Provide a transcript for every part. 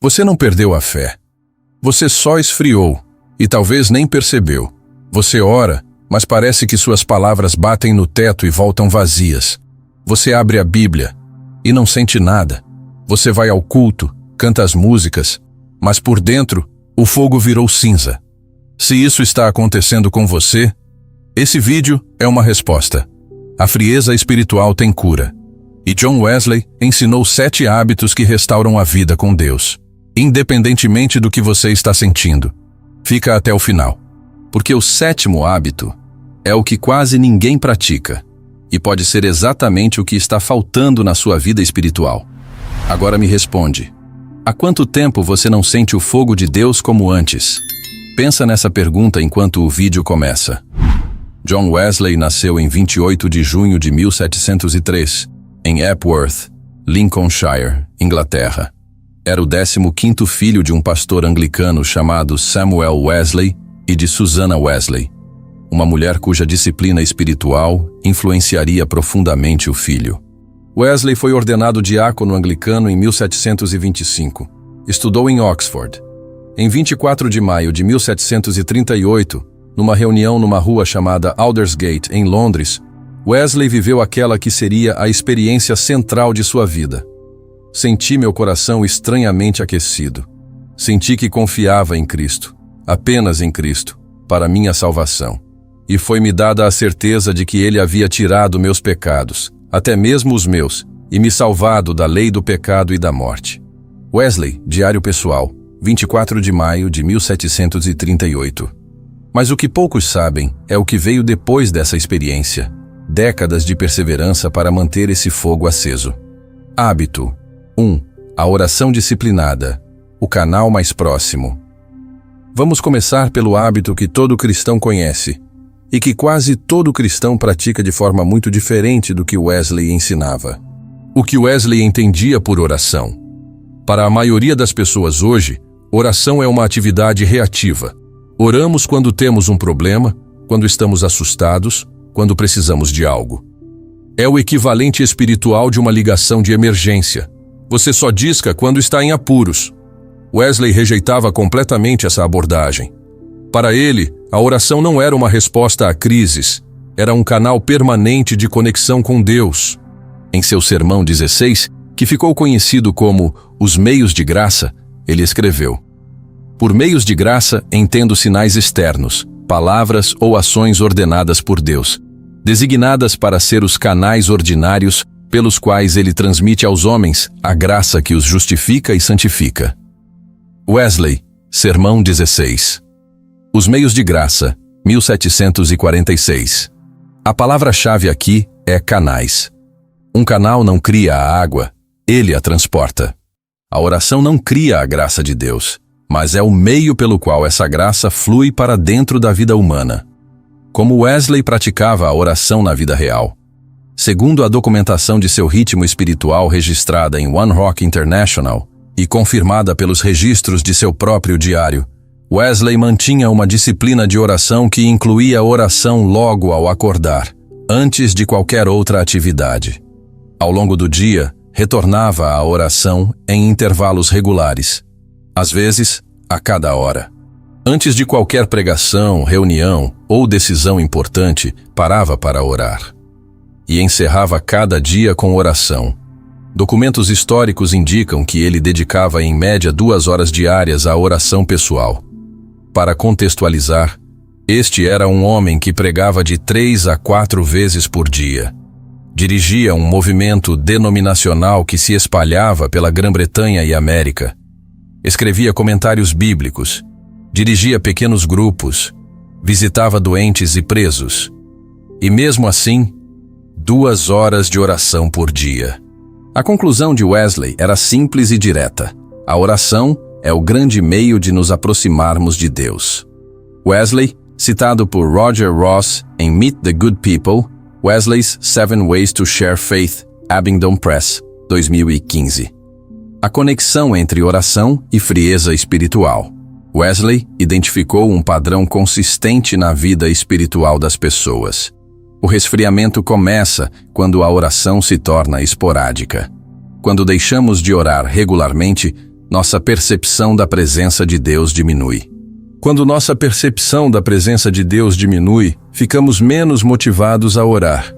Você não perdeu a fé. Você só esfriou e talvez nem percebeu. Você ora, mas parece que suas palavras batem no teto e voltam vazias. Você abre a Bíblia e não sente nada. Você vai ao culto, canta as músicas, mas por dentro o fogo virou cinza. Se isso está acontecendo com você, esse vídeo é uma resposta. A frieza espiritual tem cura. E John Wesley ensinou 7 hábitos que restauram a vida com Deus, independentemente do que você está sentindo. Fica até o final, porque o 7º hábito é o que quase ninguém pratica e pode ser exatamente o que está faltando na sua vida espiritual. Agora me responde: há quanto tempo você não sente o fogo de Deus como antes? Pensa nessa pergunta enquanto o vídeo começa. John Wesley nasceu em 28 de junho de 1703, em Epworth, Lincolnshire, Inglaterra. Era o 15º filho de um pastor anglicano chamado Samuel Wesley e de Susanna Wesley, uma mulher cuja disciplina espiritual influenciaria profundamente o filho. Wesley foi ordenado diácono anglicano em 1725. Estudou em Oxford. Em 24 de maio de 1738, numa reunião numa rua chamada Aldersgate, em Londres, Wesley viveu aquela que seria a experiência central de sua vida. Senti meu coração estranhamente aquecido. Senti que confiava em Cristo, apenas em Cristo, para minha salvação. E foi-me dada a certeza de que Ele havia tirado meus pecados, até mesmo os meus, e me salvado da lei do pecado e da morte. Wesley, Diário Pessoal, 24 de maio de 1738. Mas o que poucos sabem é o que veio depois dessa experiência. Décadas de perseverança para manter esse fogo aceso. Hábito 1. A oração disciplinada. O canal mais próximo. Vamos começar pelo hábito que todo cristão conhece e que quase todo cristão pratica de forma muito diferente do que Wesley ensinava. O que Wesley entendia por oração. Para a maioria das pessoas hoje, oração é uma atividade reativa. Oramos quando temos um problema, quando estamos assustados, quando precisamos de algo. É o equivalente espiritual de uma ligação de emergência. Você só disca quando está em apuros. Wesley rejeitava completamente essa abordagem. Para ele, a oração não era uma resposta a crises, era um canal permanente de conexão com Deus. Em seu Sermão 16, que ficou conhecido como Os Meios de Graça, ele escreveu: por meios de graça entendo sinais externos, palavras ou ações ordenadas por Deus, designadas para ser os canais ordinários pelos quais Ele transmite aos homens a graça que os justifica e santifica. Wesley, Sermão 16. Os meios de graça, 1746. A palavra-chave aqui é canais. Um canal não cria a água, ele a transporta. A oração não cria a graça de Deus, mas é o meio pelo qual essa graça flui para dentro da vida humana. Como Wesley praticava a oração na vida real. Segundo a documentação de seu ritmo espiritual registrada em One Rock International e confirmada pelos registros de seu próprio diário, Wesley mantinha uma disciplina de oração que incluía a oração logo ao acordar, antes de qualquer outra atividade. Ao longo do dia, retornava à oração em intervalos regulares, às vezes, a cada hora. Antes de qualquer pregação, reunião ou decisão importante, parava para orar. E encerrava cada dia com oração. Documentos históricos indicam que ele dedicava em média 2 horas diárias à oração pessoal. Para contextualizar, este era um homem que pregava de 3 a 4 vezes por dia. Dirigia um movimento denominacional que se espalhava pela Grã-Bretanha e América. Escrevia comentários bíblicos, dirigia pequenos grupos, visitava doentes e presos. E mesmo assim, 2 horas de oração por dia. A conclusão de Wesley era simples e direta. A oração é o grande meio de nos aproximarmos de Deus. Wesley, citado por Roger Ross em Meet the Good People, Wesley's 7 Ways to Share Faith, Abingdon Press, 2015. A conexão entre oração e frieza espiritual. Wesley identificou um padrão consistente na vida espiritual das pessoas. O resfriamento começa quando a oração se torna esporádica. Quando deixamos de orar regularmente, nossa percepção da presença de Deus diminui. Quando nossa percepção da presença de Deus diminui, ficamos menos motivados a orar.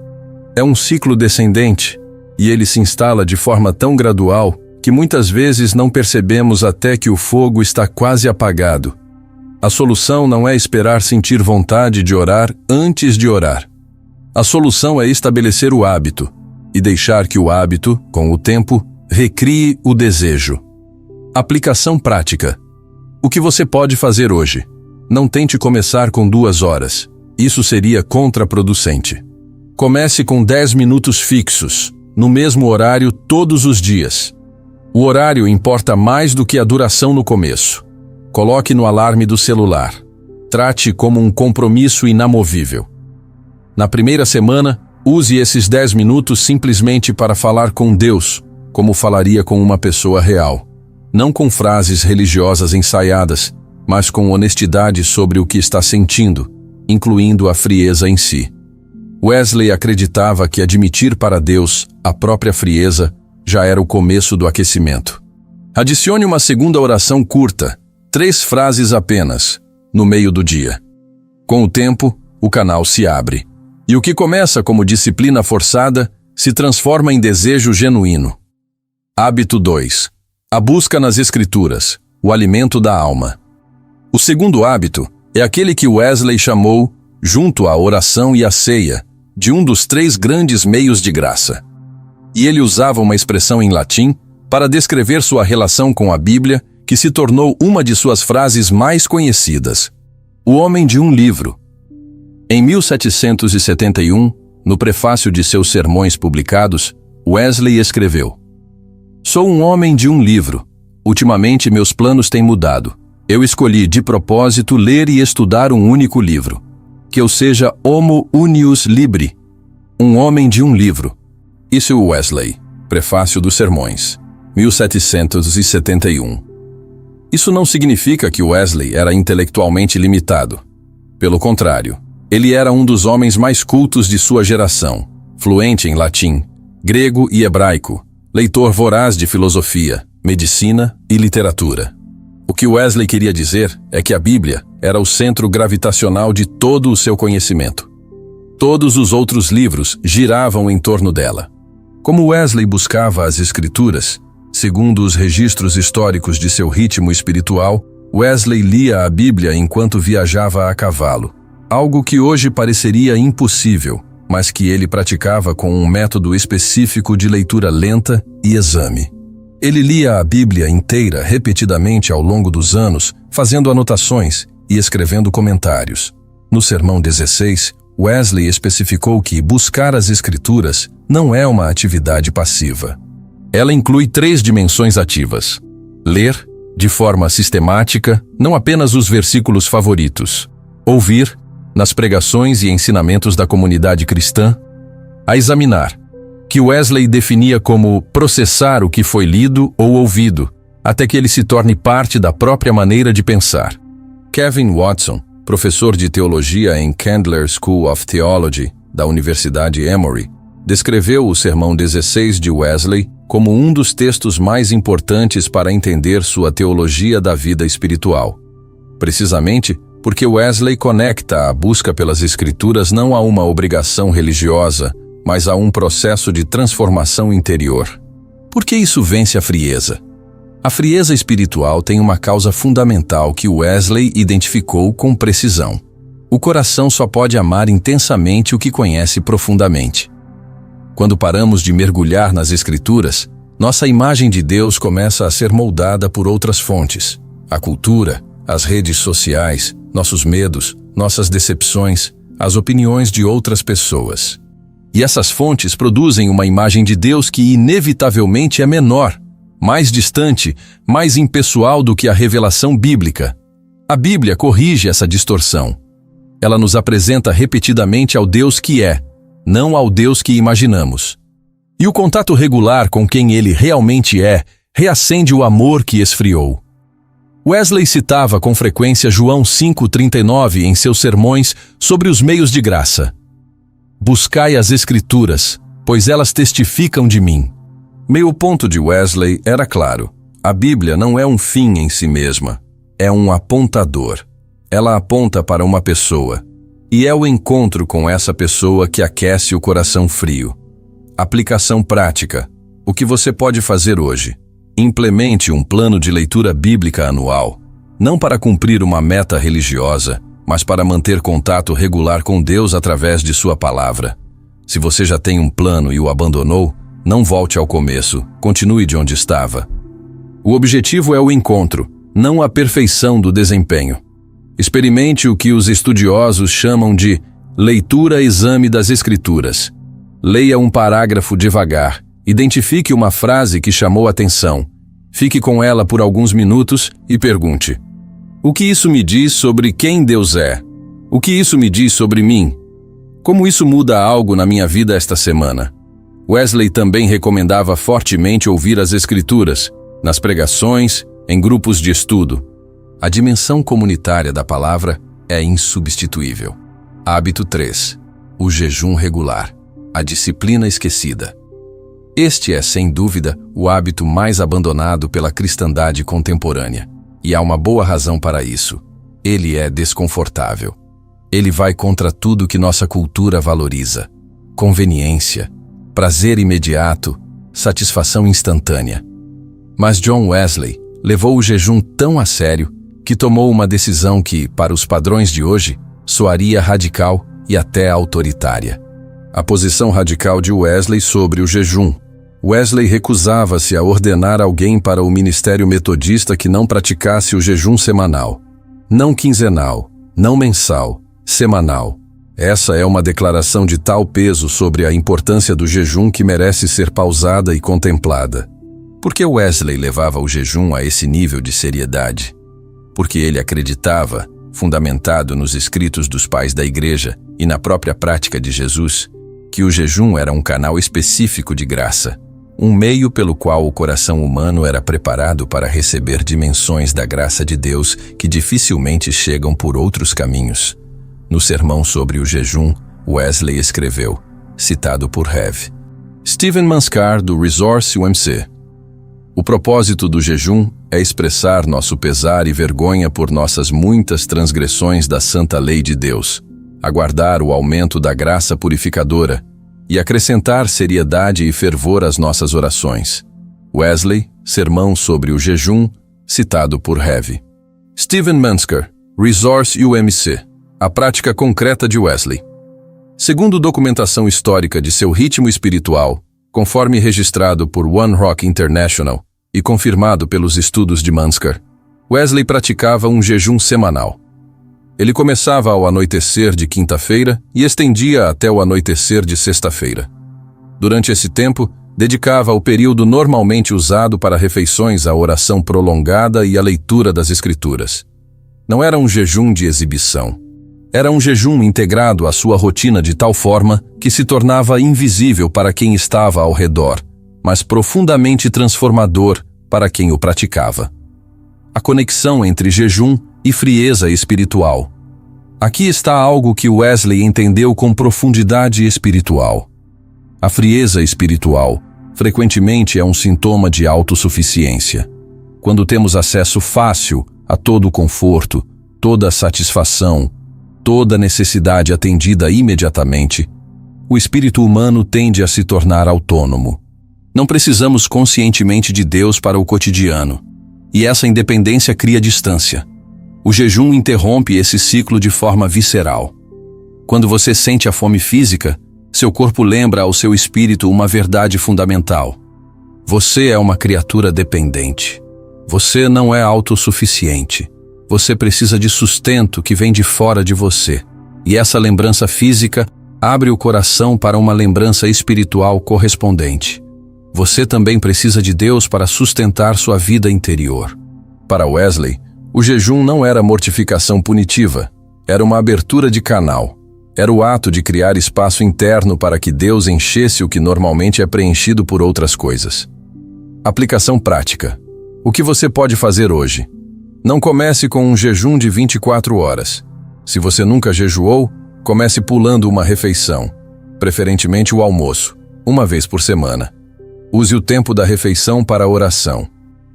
É um ciclo descendente, e ele se instala de forma tão gradual que muitas vezes não percebemos até que o fogo está quase apagado. A solução não é esperar sentir vontade de orar antes de orar. A solução é estabelecer o hábito e deixar que o hábito, com o tempo, recrie o desejo. Aplicação prática. O que você pode fazer hoje? Não tente começar com 2 horas. Isso seria contraproducente. Comece com 10 minutos fixos, no mesmo horário todos os dias. O horário importa mais do que a duração no começo. Coloque no alarme do celular. Trate como um compromisso inamovível. Na primeira semana, use esses 10 minutos simplesmente para falar com Deus, como falaria com uma pessoa real. Não com frases religiosas ensaiadas, mas com honestidade sobre o que está sentindo, incluindo a frieza em si. Wesley acreditava que admitir para Deus a própria frieza já era o começo do aquecimento. Adicione uma segunda oração curta, 3 frases apenas, no meio do dia. Com o tempo, o canal se abre. E o que começa como disciplina forçada se transforma em desejo genuíno. Hábito 2. A busca nas Escrituras, o alimento da alma. O segundo hábito é aquele que Wesley chamou, junto à oração e à ceia, de um dos 3 grandes meios de graça. E ele usava uma expressão em latim para descrever sua relação com a Bíblia, que se tornou uma de suas frases mais conhecidas. O homem de um livro. Em 1771, no prefácio de seus sermões publicados, Wesley escreveu: "Sou um homem de um livro. Ultimamente meus planos têm mudado. Eu escolhi de propósito ler e estudar um único livro. Que eu seja homo unius libri, um homem de um livro." Isso é Wesley, prefácio dos sermões, 1771. Isso não significa que Wesley era intelectualmente limitado. Pelo contrário, ele era um dos homens mais cultos de sua geração, fluente em latim, grego e hebraico, leitor voraz de filosofia, medicina e literatura. O que Wesley queria dizer é que a Bíblia era o centro gravitacional de todo o seu conhecimento. Todos os outros livros giravam em torno dela. Como Wesley buscava as Escrituras, segundo os registros históricos de seu ritmo espiritual, Wesley lia a Bíblia enquanto viajava a cavalo, algo que hoje pareceria impossível, mas que ele praticava com um método específico de leitura lenta e exame. Ele lia a Bíblia inteira repetidamente ao longo dos anos, fazendo anotações e escrevendo comentários. No Sermão 16, Wesley especificou que buscar as Escrituras não é uma atividade passiva. Ela inclui 3 dimensões ativas: ler, de forma sistemática, não apenas os versículos favoritos; ouvir, nas pregações e ensinamentos da comunidade cristã; a examinar, que Wesley definia como processar o que foi lido ou ouvido, até que ele se torne parte da própria maneira de pensar. Kevin Watson, professor de teologia em Candler School of Theology, da Universidade Emory, descreveu o Sermão 16 de Wesley como um dos textos mais importantes para entender sua teologia da vida espiritual. Precisamente porque Wesley conecta a busca pelas Escrituras não a uma obrigação religiosa, mas a um processo de transformação interior. Por que isso vence a frieza? A frieza espiritual tem uma causa fundamental que Wesley identificou com precisão. O coração só pode amar intensamente o que conhece profundamente. Quando paramos de mergulhar nas Escrituras, nossa imagem de Deus começa a ser moldada por outras fontes: a cultura, as redes sociais, nossos medos, nossas decepções, as opiniões de outras pessoas. E essas fontes produzem uma imagem de Deus que inevitavelmente é menor, mais distante, mais impessoal do que a revelação bíblica. A Bíblia corrige essa distorção. Ela nos apresenta repetidamente ao Deus que é, não ao Deus que imaginamos. E o contato regular com quem ele realmente é reacende o amor que esfriou. Wesley citava com frequência João 5,39 em seus sermões sobre os meios de graça. Buscai as Escrituras, pois elas testificam de mim. Meio ponto de Wesley era claro: A Bíblia não é um fim em si mesma, é um apontador. Ela aponta para uma pessoa, e é o encontro com essa pessoa que aquece o coração frio. Aplicação prática. O que você pode fazer hoje? Implemente um plano de leitura bíblica anual, não para cumprir uma meta religiosa, mas para manter contato regular com Deus através de sua palavra. Se você já tem um plano e o abandonou, não volte ao começo, continue de onde estava. O objetivo é o encontro, não a perfeição do desempenho. Experimente o que os estudiosos chamam de leitura-exame das Escrituras. Leia um parágrafo devagar, identifique uma frase que chamou atenção, fique com ela por alguns minutos e pergunte: o que isso me diz sobre quem Deus é? O que isso me diz sobre mim? Como isso muda algo na minha vida esta semana? Wesley também recomendava fortemente ouvir as Escrituras, nas pregações, em grupos de estudo. A dimensão comunitária da palavra é insubstituível. Hábito 3. O jejum regular. A disciplina esquecida. Este é, sem dúvida, o hábito mais abandonado pela cristandade contemporânea. E há uma boa razão para isso. Ele é desconfortável. Ele vai contra tudo que nossa cultura valoriza. Conveniência, prazer imediato, satisfação instantânea. Mas John Wesley levou o jejum tão a sério que tomou uma decisão que, para os padrões de hoje, soaria radical e até autoritária. A posição radical de Wesley sobre o jejum. Wesley recusava-se a ordenar alguém para o ministério metodista que não praticasse o jejum semanal. Não quinzenal, não mensal, semanal. Essa é uma declaração de tal peso sobre a importância do jejum que merece ser pausada e contemplada. Por que Wesley levava o jejum a esse nível de seriedade? Porque ele acreditava, fundamentado nos escritos dos pais da Igreja e na própria prática de Jesus, que o jejum era um canal específico de graça, um meio pelo qual o coração humano era preparado para receber dimensões da graça de Deus que dificilmente chegam por outros caminhos. No sermão sobre o jejum, Wesley escreveu, citado por Rev. Stephen Manskar, do Resource UMC. O propósito do jejum é expressar nosso pesar e vergonha por nossas muitas transgressões da santa lei de Deus, aguardar o aumento da graça purificadora e acrescentar seriedade e fervor às nossas orações. Wesley, sermão sobre o jejum, citado por Rev. Stephen Manskar, Resource UMC. A prática concreta de Wesley. Segundo documentação histórica de seu ritmo espiritual, conforme registrado por One Rock International e confirmado pelos estudos de Manskar, Wesley praticava um jejum semanal. Ele começava ao anoitecer de quinta-feira e estendia até o anoitecer de sexta-feira. Durante esse tempo, dedicava o período normalmente usado para refeições à oração prolongada e à leitura das Escrituras. Não era um jejum de exibição. Era um jejum integrado à sua rotina de tal forma que se tornava invisível para quem estava ao redor, mas profundamente transformador para quem o praticava. A conexão entre jejum e frieza espiritual. Aqui está algo que Wesley entendeu com profundidade espiritual. A frieza espiritual frequentemente é um sintoma de autossuficiência. Quando temos acesso fácil a todo o conforto, toda a satisfação, toda necessidade atendida imediatamente, o espírito humano tende a se tornar autônomo. Não precisamos conscientemente de Deus para o cotidiano, e essa independência cria distância. O jejum interrompe esse ciclo de forma visceral. Quando você sente a fome física, seu corpo lembra ao seu espírito uma verdade fundamental. Você é uma criatura dependente. Você não é autossuficiente. Você precisa de sustento que vem de fora de você. E essa lembrança física abre o coração para uma lembrança espiritual correspondente. Você também precisa de Deus para sustentar sua vida interior. Para Wesley, o jejum não era mortificação punitiva, era uma abertura de canal. Era o ato de criar espaço interno para que Deus enchesse o que normalmente é preenchido por outras coisas. Aplicação prática. O que você pode fazer hoje? Não comece com um jejum de 24 horas. Se você nunca jejuou, comece pulando uma refeição, preferentemente o almoço, uma vez por semana. Use o tempo da refeição para a oração.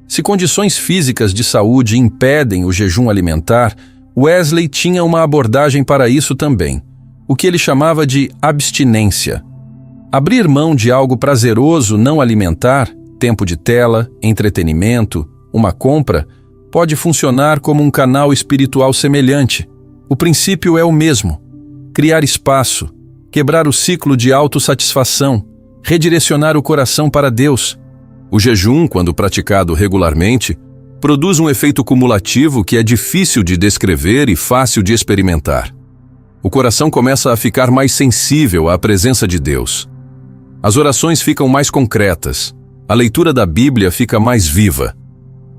Se condições físicas de saúde impedem o jejum alimentar, Wesley tinha uma abordagem para isso também, o que ele chamava de abstinência. Abrir mão de algo prazeroso não alimentar, tempo de tela, entretenimento, uma compra, pode funcionar como um canal espiritual semelhante. O princípio é o mesmo: criar espaço, quebrar o ciclo de autossatisfação, redirecionar o coração para Deus. O jejum, quando praticado regularmente, produz um efeito cumulativo que é difícil de descrever e fácil de experimentar. O coração começa a ficar mais sensível à presença de Deus. As orações ficam mais concretas, a leitura da Bíblia fica mais viva.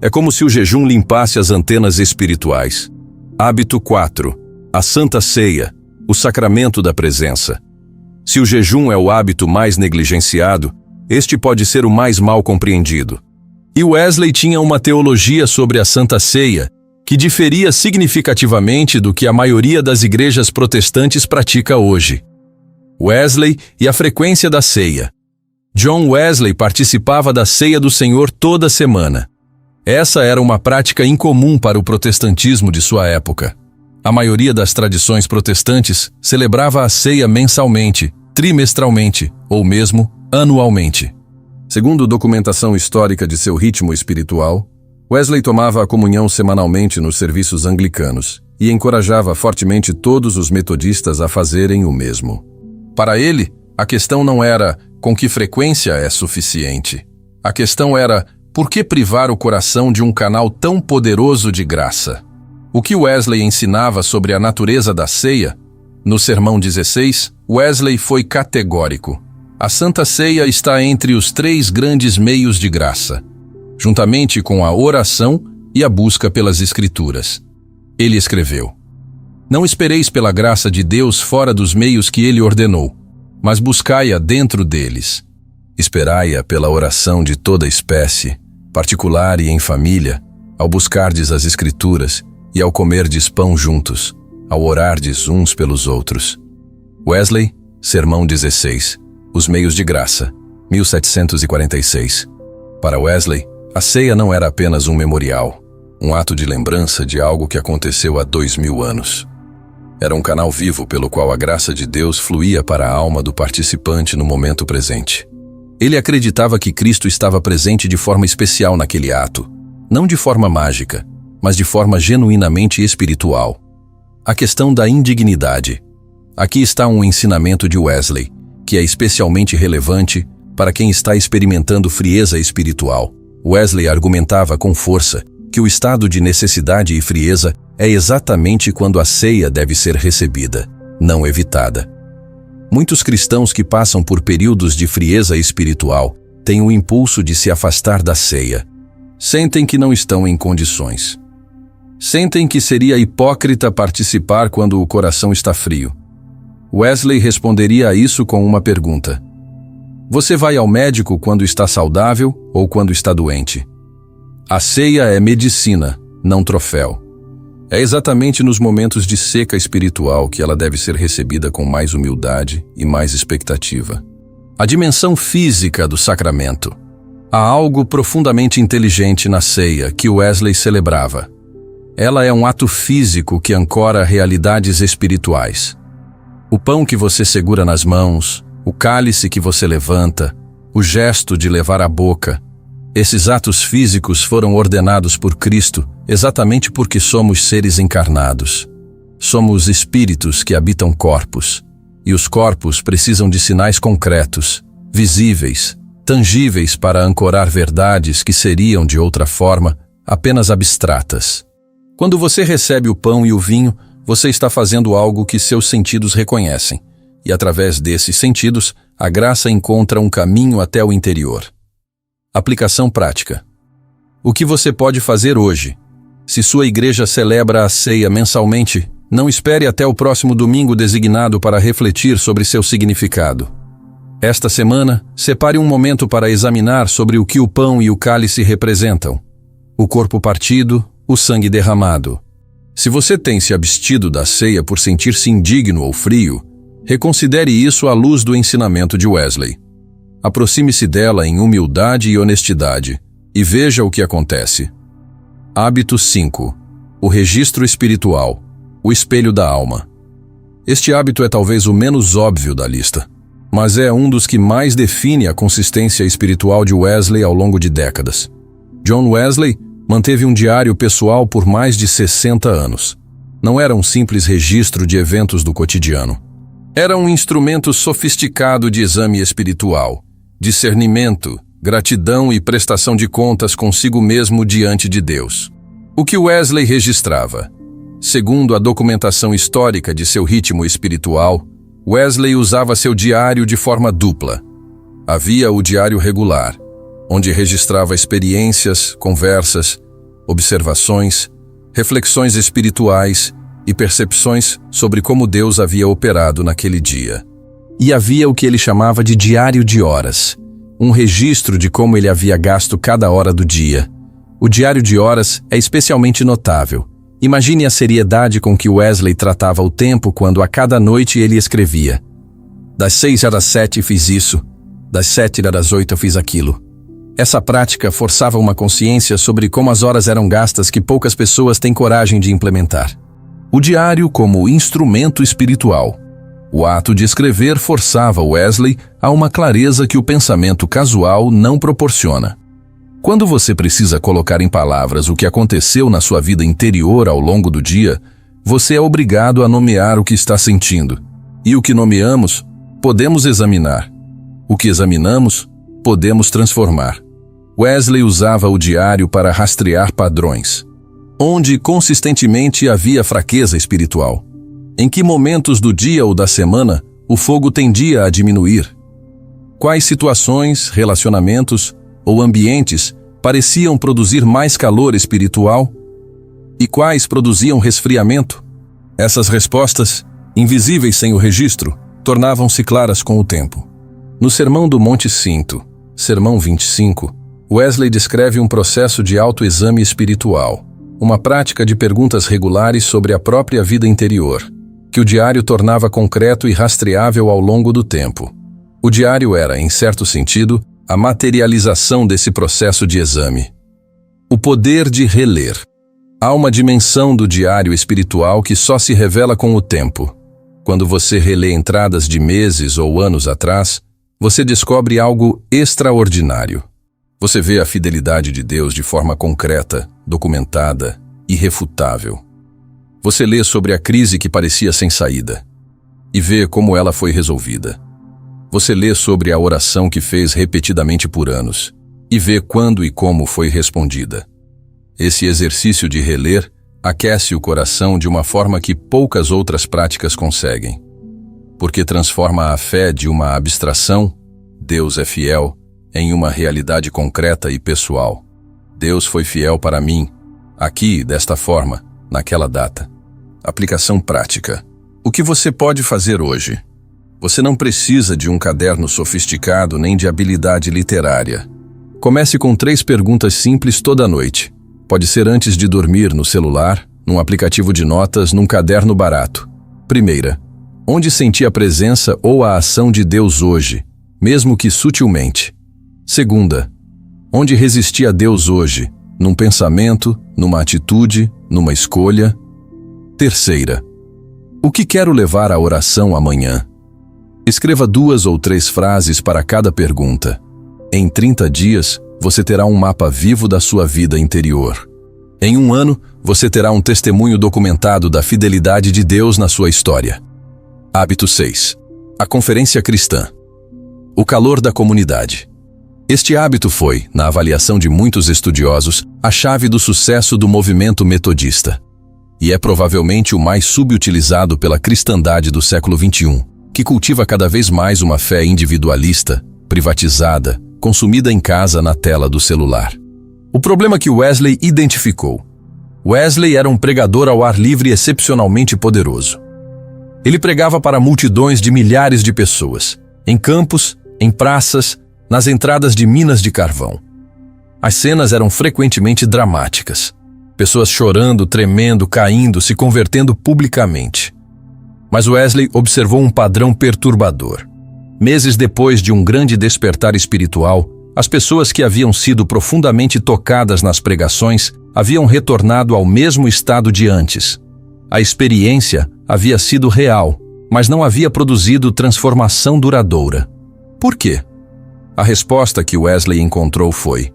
É como se o jejum limpasse as antenas espirituais. Hábito 4. A Santa Ceia, o sacramento da presença. Se o jejum é o hábito mais negligenciado, este pode ser o mais mal compreendido. E Wesley tinha uma teologia sobre a Santa Ceia que diferia significativamente do que a maioria das igrejas protestantes pratica hoje. Wesley e a frequência da ceia. John Wesley participava da ceia do Senhor toda semana. Essa era uma prática incomum para o protestantismo de sua época. A maioria das tradições protestantes celebrava a ceia mensalmente, trimestralmente ou mesmo anualmente. Segundo documentação histórica de seu ritmo espiritual, Wesley tomava a comunhão semanalmente nos serviços anglicanos e encorajava fortemente todos os metodistas a fazerem o mesmo. Para ele, a questão não era com que frequência é suficiente. A questão era por que privar o coração de um canal tão poderoso de graça? O que Wesley ensinava sobre a natureza da ceia? No Sermão 16, Wesley foi categórico. A Santa Ceia está entre os 3 grandes meios de graça, juntamente com a oração e a busca pelas Escrituras. Ele escreveu: Não espereis pela graça de Deus fora dos meios que Ele ordenou, mas buscai-a dentro deles. Esperai-a pela oração de toda espécie, particular e em família, ao buscardes as Escrituras e ao comerdes pão juntos, ao orardes uns pelos outros. Wesley, Sermão 16, Os Meios de Graça, 1746. Para Wesley, a ceia não era apenas um memorial, um ato de lembrança de algo que aconteceu há 2000 anos. Era um canal vivo pelo qual a graça de Deus fluía para a alma do participante no momento presente. Ele acreditava que Cristo estava presente de forma especial naquele ato, não de forma mágica, mas de forma genuinamente espiritual. A questão da indignidade. Aqui está um ensinamento de Wesley, que é especialmente relevante para quem está experimentando frieza espiritual. Wesley argumentava com força que o estado de necessidade e frieza é exatamente quando a ceia deve ser recebida, não evitada. Muitos cristãos que passam por períodos de frieza espiritual têm o impulso de se afastar da ceia. Sentem que não estão em condições. Sentem que seria hipócrita participar quando o coração está frio. Wesley responderia a isso com uma pergunta: Você vai ao médico quando está saudável ou quando está doente? A ceia é medicina, não troféu. É exatamente nos momentos de seca espiritual que ela deve ser recebida com mais humildade e mais expectativa. A dimensão física do sacramento. Há algo profundamente inteligente na ceia que Wesley celebrava. Ela é um ato físico que ancora realidades espirituais. O pão que você segura nas mãos, o cálice que você levanta, o gesto de levar à boca. Esses atos físicos foram ordenados por Cristo exatamente porque somos seres encarnados. Somos espíritos que habitam corpos, e os corpos precisam de sinais concretos, visíveis, tangíveis para ancorar verdades que seriam, de outra forma, apenas abstratas. Quando você recebe o pão e o vinho, você está fazendo algo que seus sentidos reconhecem, e através desses sentidos, a graça encontra um caminho até o interior. Aplicação prática. O que você pode fazer hoje? Se sua igreja celebra a ceia mensalmente, não espere até o próximo domingo designado para refletir sobre seu significado. Esta semana, separe um momento para examinar sobre o que o pão e o cálice representam. O corpo partido, o sangue derramado. Se você tem se abstido da ceia por sentir-se indigno ou frio, reconsidere isso à luz do ensinamento de Wesley. Aproxime-se dela em humildade e honestidade, E veja o que acontece. Hábito 5. O registro espiritual. O espelho da alma. Este hábito é talvez o menos óbvio da lista, mas é um dos que mais define a consistência espiritual de Wesley ao longo de décadas. John Wesley manteve um diário pessoal por mais de 60 anos. Não era um simples registro de eventos do cotidiano. Era um instrumento sofisticado de exame espiritual, discernimento, gratidão e prestação de contas consigo mesmo diante de Deus. O que Wesley registrava? Segundo a documentação histórica de seu ritmo espiritual, Wesley usava seu diário de forma dupla. Havia o diário regular, onde registrava experiências, conversas, observações, reflexões espirituais e percepções sobre como Deus havia operado naquele dia. E havia o que ele chamava de diário de horas, um registro de como ele havia gasto cada hora do dia. O diário de horas é especialmente notável. Imagine a seriedade com que Wesley tratava o tempo quando a cada noite ele escrevia: das 6 às 7 fiz isso, das 7 às 8 eu fiz aquilo. Essa prática forçava uma consciência sobre como as horas eram gastas que poucas pessoas têm coragem de implementar. O diário como instrumento espiritual. O ato de escrever forçava Wesley a uma clareza que o pensamento casual não proporciona. Quando você precisa colocar em palavras o que aconteceu na sua vida interior ao longo do dia, você é obrigado a nomear o que está sentindo. E o que nomeamos, podemos examinar. O que examinamos, podemos transformar. Wesley usava o diário para rastrear padrões. Onde consistentemente havia fraqueza espiritual? Em que momentos do dia ou da semana o fogo tendia a diminuir? Quais situações, relacionamentos ou ambientes pareciam produzir mais calor espiritual? E quais produziam resfriamento? Essas respostas, invisíveis sem o registro, tornavam-se claras com o tempo. No Sermão do Monte Cinto, Sermão 25, Wesley descreve um processo de autoexame espiritual, uma prática de perguntas regulares sobre a própria vida interior, que o diário tornava concreto e rastreável ao longo do tempo. O diário era, em certo sentido, a materialização desse processo de exame. O poder de reler. Há uma dimensão do diário espiritual que só se revela com o tempo. Quando você relê entradas de meses ou anos atrás, você descobre algo extraordinário. Você vê a fidelidade de Deus de forma concreta, documentada, irrefutável. Você lê sobre a crise que parecia sem saída e vê como ela foi resolvida. Você lê sobre a oração que fez repetidamente por anos e vê quando e como foi respondida. Esse exercício de reler aquece o coração de uma forma que poucas outras práticas conseguem. Porque transforma a fé de uma abstração, Deus é fiel, em uma realidade concreta e pessoal. Deus foi fiel para mim, aqui, desta forma, naquela data. Aplicação prática. O que você pode fazer hoje? Você não precisa de um caderno sofisticado nem de habilidade literária. Comece com 3 perguntas simples toda noite. Pode ser antes de dormir, no celular, num aplicativo de notas, num caderno barato. Primeira, onde senti a presença ou a ação de Deus hoje, mesmo que sutilmente? Segunda, onde resisti a Deus hoje, num pensamento, numa atitude, numa escolha? Terceira, o que quero levar à oração amanhã? Escreva 2 ou 3 frases para cada pergunta. Em 30 dias, você terá um mapa vivo da sua vida interior. Em 1 ano, você terá um testemunho documentado da fidelidade de Deus na sua história. Hábito 6. A Conferência Cristã. O calor da comunidade. Este hábito foi, na avaliação de muitos estudiosos, a chave do sucesso do movimento metodista. E é provavelmente o mais subutilizado pela cristandade do século XXI, que cultiva cada vez mais uma fé individualista, privatizada, consumida em casa na tela do celular. O problema que Wesley identificou. Wesley era um pregador ao ar livre excepcionalmente poderoso. Ele pregava para multidões de milhares de pessoas, em campos, em praças, nas entradas de minas de carvão. As cenas eram frequentemente dramáticas. Pessoas chorando, tremendo, caindo, se convertendo publicamente. Mas Wesley observou um padrão perturbador. Meses depois de um grande despertar espiritual, As pessoas que haviam sido profundamente tocadas nas pregações haviam retornado ao mesmo estado de antes. A experiência havia sido real, mas não havia produzido transformação duradoura. Por quê? A resposta que Wesley encontrou foi: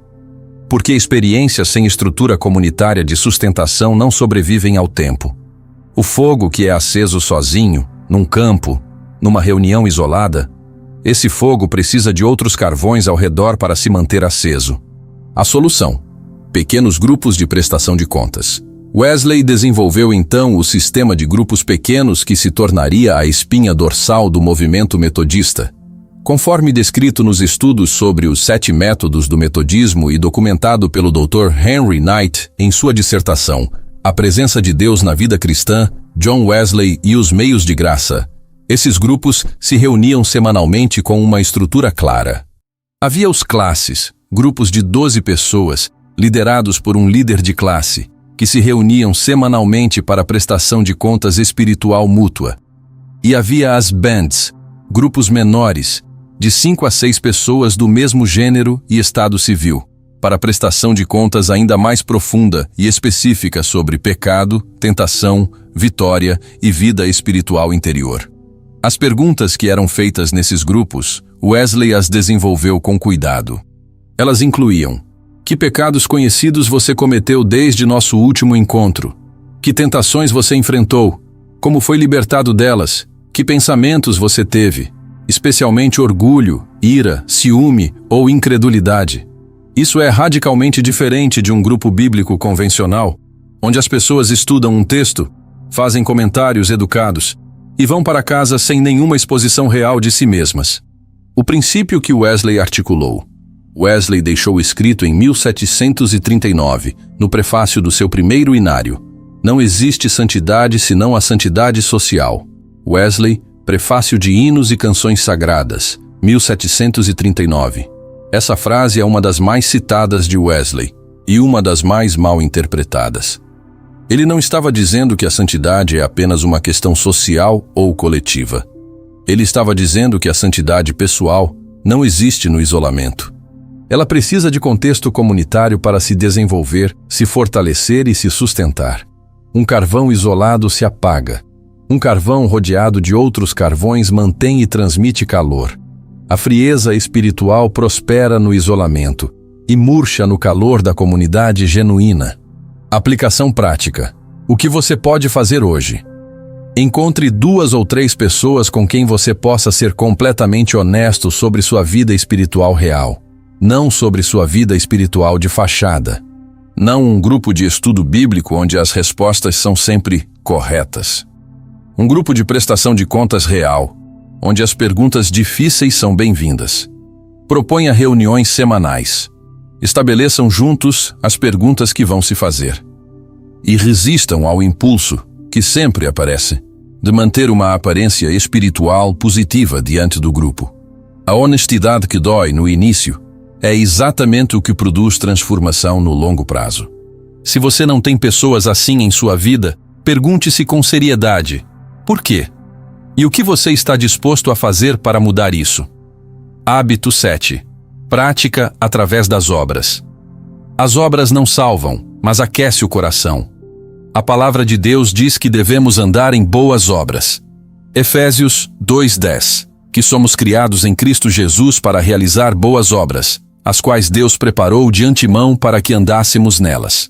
porque experiências sem estrutura comunitária de sustentação não sobrevivem ao tempo. O fogo que é aceso sozinho, num campo, numa reunião isolada, esse fogo precisa de outros carvões ao redor para se manter aceso. A solução: pequenos grupos de prestação de contas. Wesley desenvolveu então o sistema de grupos pequenos que se tornaria a espinha dorsal do movimento metodista. Conforme descrito nos estudos sobre os 7 métodos do metodismo e documentado pelo Dr. Henry Knight em sua dissertação A Presença de Deus na Vida Cristã, John Wesley e os Meios de Graça, esses grupos se reuniam semanalmente com uma estrutura clara. Havia os classes, grupos de 12 pessoas, liderados por um líder de classe, que se reuniam semanalmente para a prestação de contas espiritual mútua. E havia as bands, grupos menores, de 5 a 6 pessoas do mesmo gênero e estado civil, para a prestação de contas ainda mais profunda e específica sobre pecado, tentação, vitória e vida espiritual interior. As perguntas que eram feitas nesses grupos, Wesley as desenvolveu com cuidado. Elas incluíam: que pecados conhecidos você cometeu desde nosso último encontro? Que tentações você enfrentou? Como foi libertado delas? Que pensamentos você teve? Especialmente orgulho, ira, ciúme ou incredulidade. Isso é radicalmente diferente de um grupo bíblico convencional, onde as pessoas estudam um texto, fazem comentários educados e vão para casa sem nenhuma exposição real de si mesmas. O princípio que Wesley articulou. Wesley deixou escrito em 1739, no prefácio do seu primeiro inário: não existe santidade senão a santidade social. Wesley, Prefácio de Hinos e Canções Sagradas, 1739. Essa frase é uma das mais citadas de Wesley e uma das mais mal interpretadas. Ele não estava dizendo que a santidade é apenas uma questão social ou coletiva. Ele estava dizendo que a santidade pessoal não existe no isolamento. Ela precisa de contexto comunitário para se desenvolver, se fortalecer e se sustentar. Um carvão isolado se apaga. Um carvão rodeado de outros carvões mantém e transmite calor. A frieza espiritual prospera no isolamento e murcha no calor da comunidade genuína. Aplicação prática. O que você pode fazer hoje? Encontre 2 ou 3 pessoas com quem você possa ser completamente honesto sobre sua vida espiritual real, não sobre sua vida espiritual de fachada. Não um grupo de estudo bíblico onde as respostas são sempre corretas. Um grupo de prestação de contas real, onde as perguntas difíceis são bem-vindas. Proponha reuniões semanais. Estabeleçam juntos as perguntas que vão se fazer. E resistam ao impulso, que sempre aparece, de manter uma aparência espiritual positiva diante do grupo. A honestidade que dói no início é exatamente o que produz transformação no longo prazo. Se você não tem pessoas assim em sua vida, pergunte-se com seriedade: por quê? E o que você está disposto a fazer para mudar isso? Hábito 7. Prática através das obras. As obras não salvam, mas aquecem o coração. A palavra de Deus diz que devemos andar em boas obras. Efésios 2:10. Que somos criados em Cristo Jesus para realizar boas obras, as quais Deus preparou de antemão para que andássemos nelas.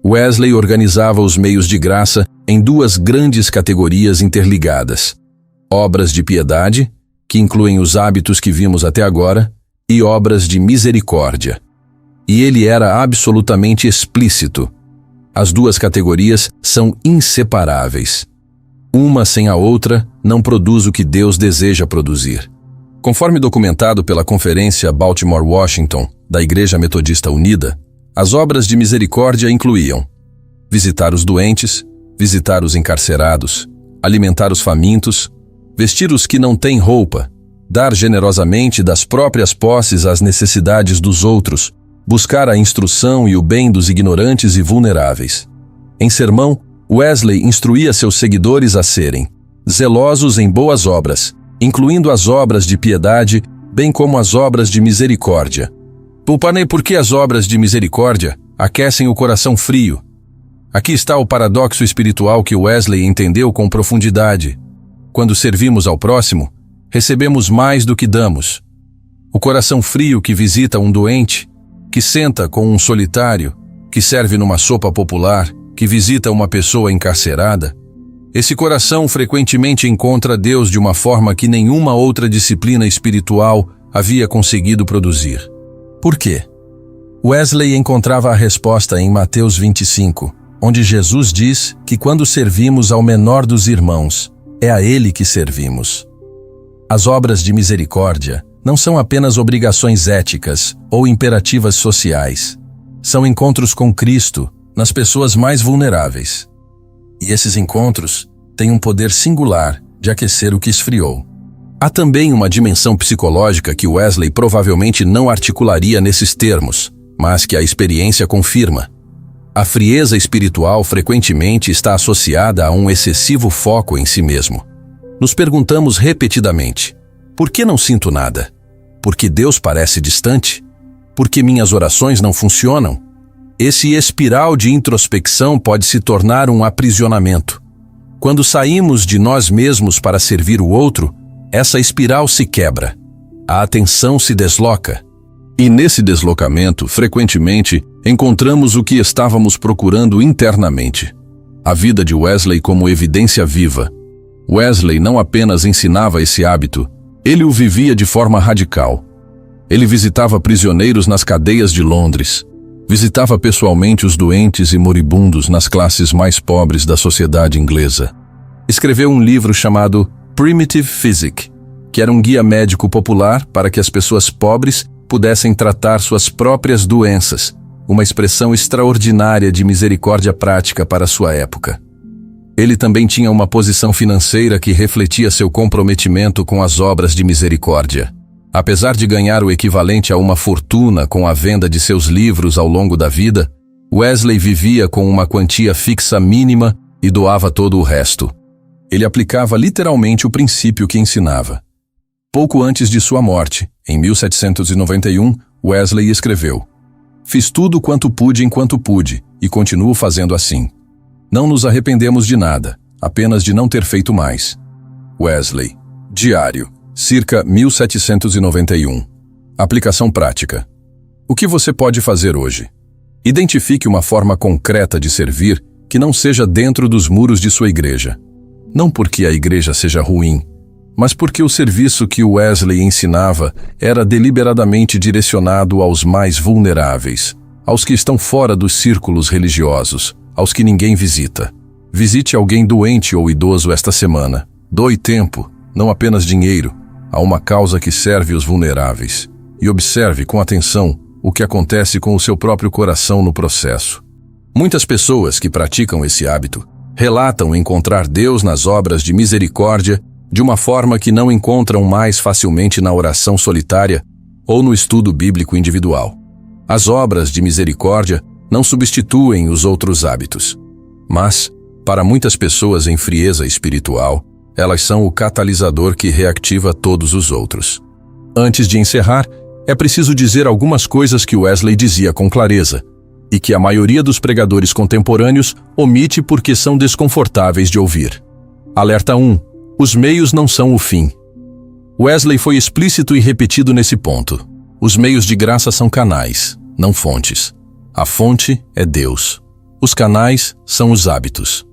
Wesley organizava os meios de graça em 2 grandes categorias interligadas: obras de piedade, que incluem os hábitos que vimos até agora, e obras de misericórdia. E ele era absolutamente explícito. As 2 categorias são inseparáveis. Uma sem a outra não produz o que Deus deseja produzir. Conforme documentado pela Conferência Baltimore-Washington da Igreja Metodista Unida, as obras de misericórdia incluíam visitar os doentes, visitar os encarcerados, alimentar os famintos, vestir os que não têm roupa, dar generosamente das próprias posses às necessidades dos outros, buscar a instrução e o bem dos ignorantes e vulneráveis. Em sermão, Wesley instruía seus seguidores a serem zelosos em boas obras, incluindo as obras de piedade, bem como as obras de misericórdia. Poupanei porque as obras de misericórdia aquecem o coração frio. Aqui está o paradoxo espiritual que Wesley entendeu com profundidade. Quando servimos ao próximo, recebemos mais do que damos. O coração frio que visita um doente, que senta com um solitário, que serve numa sopa popular, que visita uma pessoa encarcerada, esse coração frequentemente encontra Deus de uma forma que nenhuma outra disciplina espiritual havia conseguido produzir. Por quê? Wesley encontrava a resposta em Mateus 25, onde Jesus diz que quando servimos ao menor dos irmãos, é a ele que servimos. As obras de misericórdia não são apenas obrigações éticas ou imperativas sociais. São encontros com Cristo nas pessoas mais vulneráveis. E esses encontros têm um poder singular de aquecer o que esfriou. Há também uma dimensão psicológica que Wesley provavelmente não articularia nesses termos, mas que a experiência confirma. A frieza espiritual frequentemente está associada a um excessivo foco em si mesmo. Nos perguntamos repetidamente: por que não sinto nada? Porque Deus parece distante? Porque minhas orações não funcionam? Esse espiral de introspecção pode se tornar um aprisionamento. Quando saímos de nós mesmos para servir o outro, essa espiral se quebra. A atenção se desloca. E nesse deslocamento, frequentemente, encontramos o que estávamos procurando internamente. A vida de Wesley como evidência viva. Wesley não apenas ensinava esse hábito, ele o vivia de forma radical. Ele visitava prisioneiros nas cadeias de Londres. Visitava pessoalmente os doentes e moribundos nas classes mais pobres da sociedade inglesa. Escreveu um livro chamado Primitive Physic, que era um guia médico popular para que as pessoas pobres pudessem tratar suas próprias doenças, uma expressão extraordinária de misericórdia prática para sua época. Ele também tinha uma posição financeira que refletia seu comprometimento com as obras de misericórdia. Apesar de ganhar o equivalente a uma fortuna com a venda de seus livros ao longo da vida, Wesley vivia com uma quantia fixa mínima e doava todo o resto. Ele aplicava literalmente o princípio que ensinava. Pouco antes de sua morte, em 1791, Wesley escreveu: "Fiz tudo quanto pude enquanto pude, e continuo fazendo assim. Não nos arrependemos de nada, apenas de não ter feito mais." Wesley. Diário. Circa 1791. Aplicação prática. O que você pode fazer hoje? Identifique uma forma concreta de servir que não seja dentro dos muros de sua igreja. Não porque a igreja seja ruim, mas porque o serviço que Wesley ensinava era deliberadamente direcionado aos mais vulneráveis, aos que estão fora dos círculos religiosos, aos que ninguém visita. Visite alguém doente ou idoso esta semana. Doe tempo, não apenas dinheiro, a uma causa que serve os vulneráveis. E observe com atenção o que acontece com o seu próprio coração no processo. Muitas pessoas que praticam esse hábito relatam encontrar Deus nas obras de misericórdia de uma forma que não encontram mais facilmente na oração solitária ou no estudo bíblico individual. As obras de misericórdia não substituem os outros hábitos, mas, para muitas pessoas em frieza espiritual, elas são o catalisador que reativa todos os outros. Antes de encerrar, é preciso dizer algumas coisas que Wesley dizia com clareza, e que a maioria dos pregadores contemporâneos omite porque são desconfortáveis de ouvir. Alerta 1. Os meios não são o fim. Wesley foi explícito e repetido nesse ponto. Os meios de graça são canais, não fontes. A fonte é Deus. Os canais são os hábitos.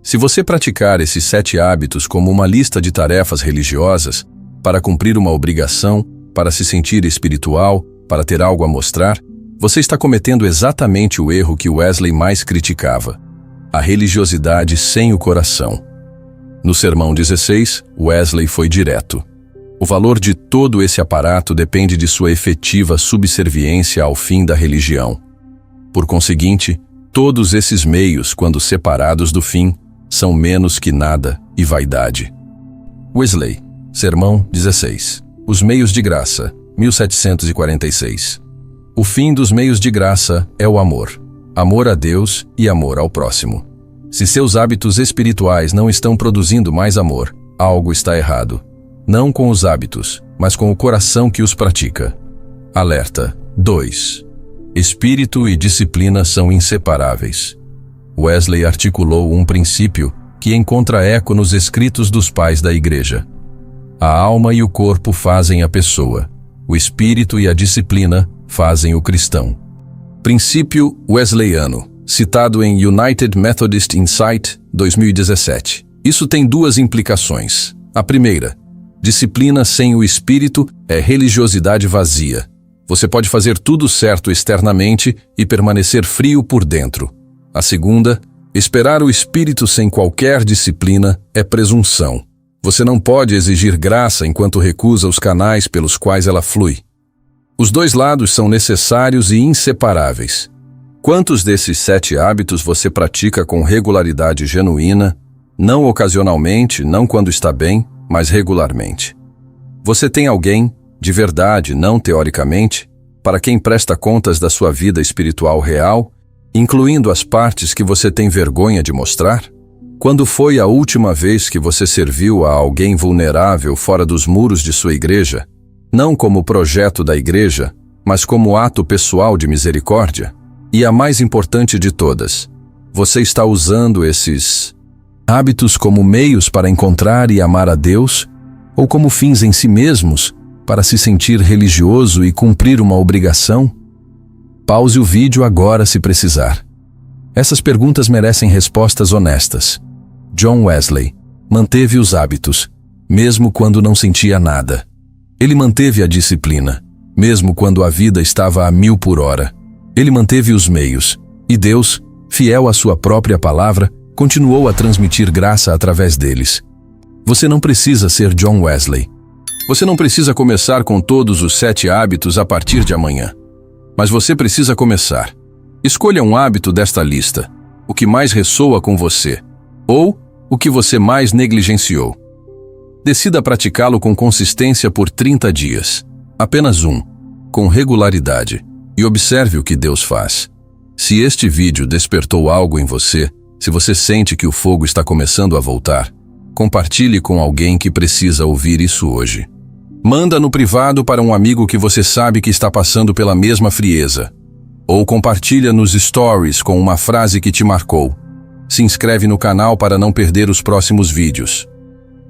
Se você praticar esses 7 hábitos como uma lista de tarefas religiosas, para cumprir uma obrigação, para se sentir espiritual, para ter algo a mostrar, você está cometendo exatamente o erro que Wesley mais criticava: a religiosidade sem o coração. No Sermão 16, Wesley foi direto. O valor de todo esse aparato depende de sua efetiva subserviência ao fim da religião. Por conseguinte, todos esses meios, quando separados do fim, são menos que nada e vaidade. Wesley, Sermão 16. Os meios de graça, 1746. O fim dos meios de graça é o amor. Amor a Deus e amor ao próximo. Se seus hábitos espirituais não estão produzindo mais amor, algo está errado. Não com os hábitos, mas com o coração que os pratica. Alerta. 2. Espírito e disciplina são inseparáveis. Wesley articulou um princípio que encontra eco nos escritos dos pais da Igreja. A alma e o corpo fazem a pessoa. O espírito e a disciplina fazem o cristão. Princípio wesleyano, citado em United Methodist Insight, 2017. Isso tem duas implicações. A primeira, disciplina sem o espírito é religiosidade vazia. Você pode fazer tudo certo externamente e permanecer frio por dentro. A segunda, esperar o espírito sem qualquer disciplina é presunção. Você não pode exigir graça enquanto recusa os canais pelos quais ela flui. Os dois lados são necessários e inseparáveis. Quantos desses 7 hábitos você pratica com regularidade genuína, não ocasionalmente, não quando está bem, mas regularmente? Você tem alguém, de verdade, não teoricamente, para quem presta contas da sua vida espiritual real, incluindo as partes que você tem vergonha de mostrar? Quando foi a última vez que você serviu a alguém vulnerável fora dos muros de sua igreja, não como projeto da igreja, mas como ato pessoal de misericórdia? E a mais importante de todas, você está usando esses hábitos como meios para encontrar e amar a Deus, ou como fins em si mesmos, para se sentir religioso e cumprir uma obrigação? Pause o vídeo agora se precisar. Essas perguntas merecem respostas honestas. John Wesley manteve os hábitos, mesmo quando não sentia nada. Ele manteve a disciplina, mesmo quando a vida estava a 1000 por hora. Ele manteve os meios, e Deus, fiel à sua própria palavra, continuou a transmitir graça através deles. Você não precisa ser John Wesley. Você não precisa começar com todos os 7 hábitos a partir de amanhã. Mas você precisa começar. Escolha um hábito desta lista, o que mais ressoa com você, ou o que você mais negligenciou. Decida praticá-lo com consistência por 30 dias. Apenas um, com regularidade, e observe o que Deus faz. Se este vídeo despertou algo em você, se você sente que o fogo está começando a voltar, compartilhe com alguém que precisa ouvir isso hoje. Manda no privado para um amigo que você sabe que está passando pela mesma frieza. Ou compartilha nos stories com uma frase que te marcou. Se inscreve no canal para não perder os próximos vídeos.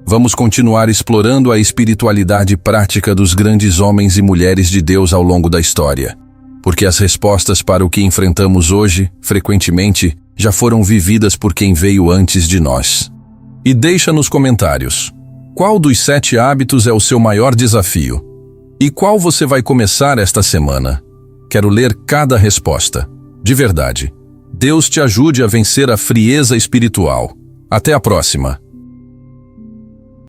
Vamos continuar explorando a espiritualidade prática dos grandes homens e mulheres de Deus ao longo da história. Porque as respostas para o que enfrentamos hoje, frequentemente, já foram vividas por quem veio antes de nós. E deixa nos comentários. Qual dos 7 hábitos é o seu maior desafio? E qual você vai começar esta semana? Quero ler cada resposta. De verdade. Deus te ajude a vencer a frieza espiritual. Até a próxima.